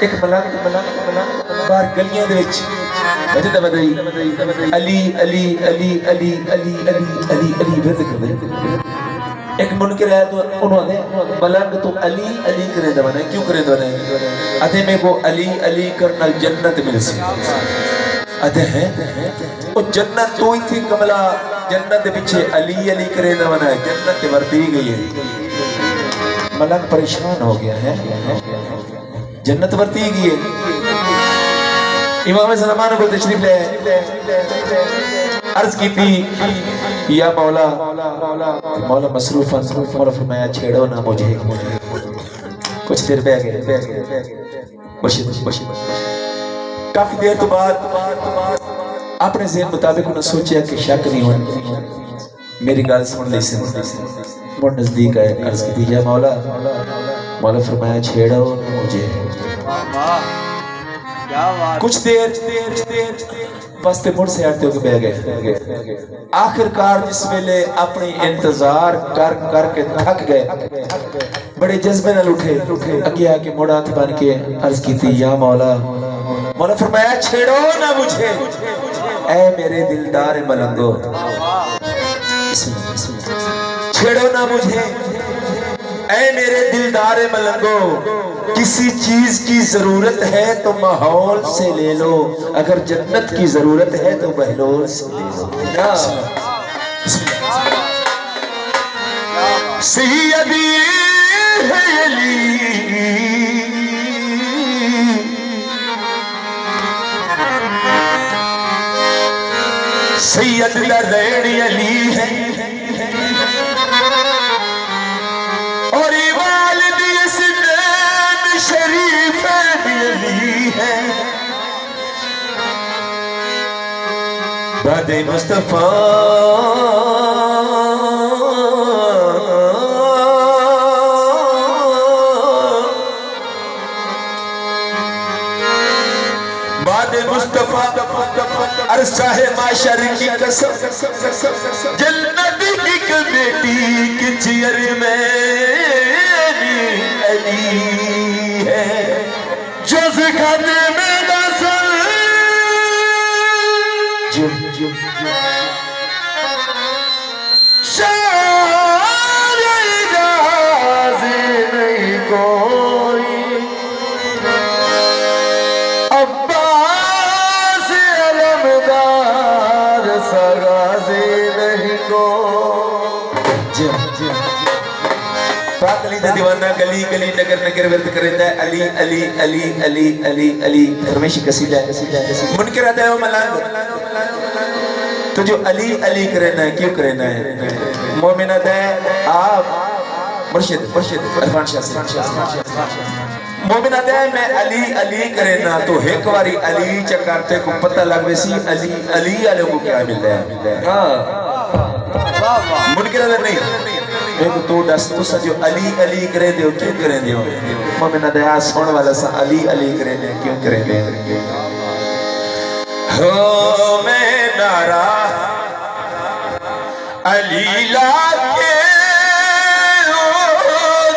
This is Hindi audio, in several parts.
एक मलंग बाहर गलियां दे विच वजद बदई अली अली अली अली अली अली अली अली विद कर एक मुनकर है तो उन्होंने मलंग तो अली अली करे दवाने क्यों करे दवाने अते में को अली अली करना जन्नत मिल सी अते है वो जन्नत तो ही थी कमला जन्नत के पीछे अली अली करे दवाना है जन्नत वर्ती गई है मलंग परेशान हो गया है जन्नत वर्ती गई है इमाम सलमान को तशरीफ ले अर्ज की थी या मौला मौला मसरूफ मौला फरमाया छेड़ो ना मुझे कुछ देर बह गए काफी देर तो बाद अपने ज़हन मुताबिक उन्हें सोचा कि शक नहीं होना मेरी गल सुन ली मुड़ नजदीक आए अर्ज की थी या मौला मौला फरमाया छेड़ो ना मुझे कुछ देर बस मुड़ से आते हो बह गए आखिरकार जिस वेले अपनी इंतजार कर करके थक गए बड़े जज्बे नाल उठे अगे आके मुड़ हाथ बन के अर्ज की थी या मौला मौला फरमाया छेड़ो ना मुझे ऐ मेरे दिलदार मलंगो छेड़ो ना मुझे ऐ मेरे दिलदार मलंगो किसी चीज की जरूरत है तो माहौल से ले लो अगर जन्नत की जरूरत है तो बहलोल से ले लो सैयदी है अली सैयद लरैन अली है और शरीफ अली है बादे मुस्तफा बादे मुस्तफा अरसाहे माशर की कसम जन्नत की बेटी की चियर में अली जो सिखाते में दसल नहीं कोई अब्बास अलमदार सगाज़ी नहीं कोई पाकली दा दीवाना गली गली नगर नगर वर्द करता है अली अली अली अली अली अली फरमाइशी कसीदा मुनकर आता है मलंग तो जो अली अली करना है क्यों करना है मोमिन आता है आप मुर्शिद इरफान शाह से मोमिन आता है मैं अली अली करना तो एक बारी अली चकारते को पता लगे सी अली अली वाले को क्या मिल रहा है हां मुनकर आता नहीं एक तो दस तो जो अली अली करे दे क्यों करे दे मोमिन दया सुन वाला सा अली अली करे दे क्यों करे दे हो मैं नारा अली लाके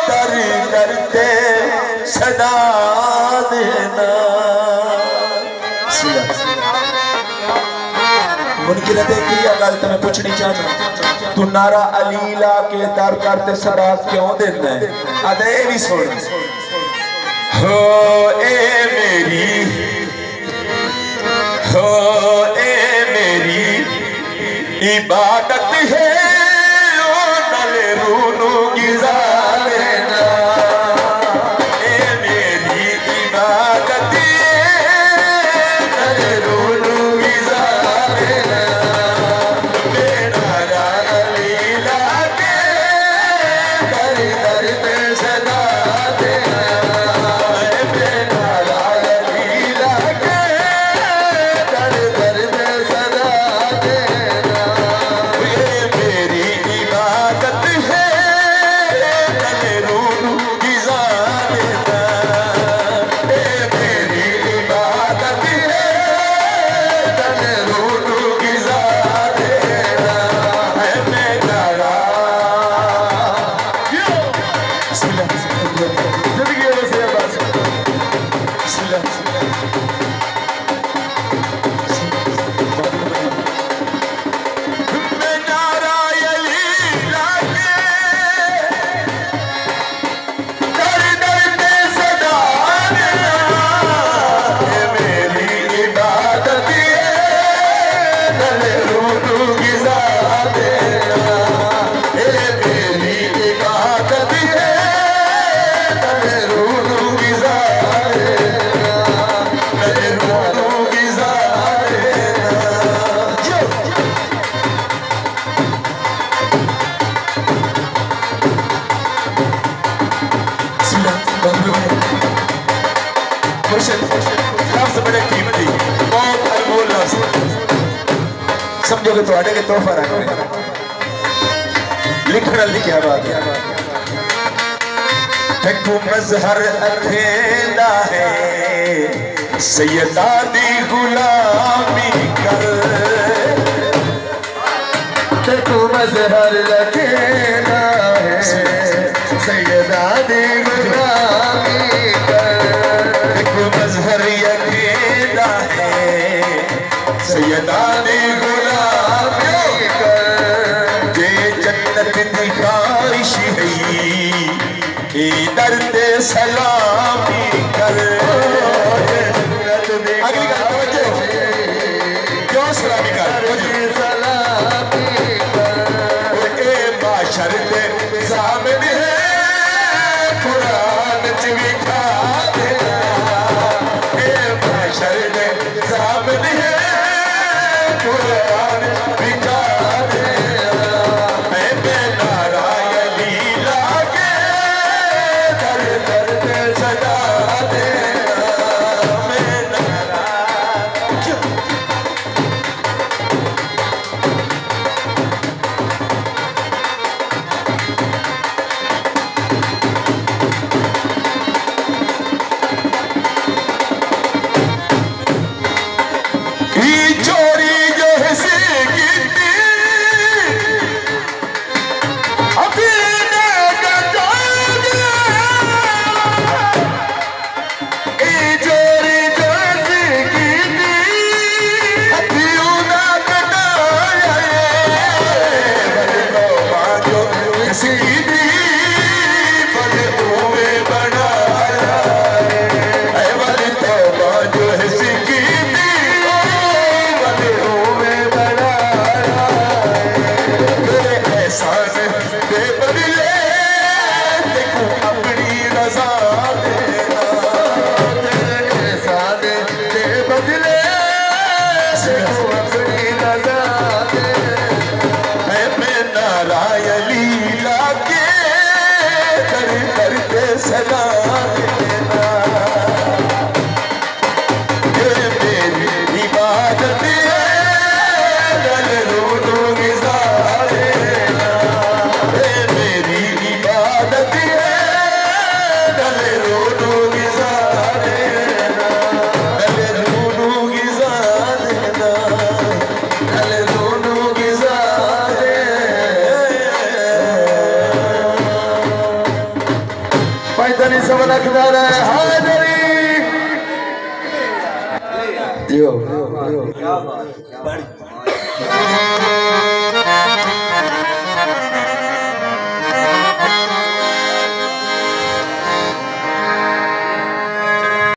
दर करते सदा देना मुनकिर देखी या गल तुम्हें पूछनी चाहता तू नारा अली ला के दर करते सदा क्यों देना है अदे भी सुन हो ए मेरी इबादत है ओ नले रूनू गिज़ारेना ए मेरी इबादत नले रूनू गिज़ारेना मेरा अली लाके दर दर पे सदा देना मेरा अली लाके दर दर पे सदा देना मुर्शिद लफ्ज बड़े कीमती बहुत अनमोल लफ्ज समझो कि थोड़े के तोहफा रख लिखने वाली क्या बात है तू मजहर अखेंदा है सैयदा दी गुलामी कर तू मजहर अखेंदा है सैयदा दी गुलामी कर तू मजहर अखेंदा है सैयदा दी गुलामी कर जे जन्नत दी ख्वाहिश है दर्दे सलामी कर अगली गल तवज्जो क्यों सलामी कर सलामी कर ए माशर दे सामने है कुरान च लिखा दे ए माशर दे सामने है कुरान लिखा दे Yo.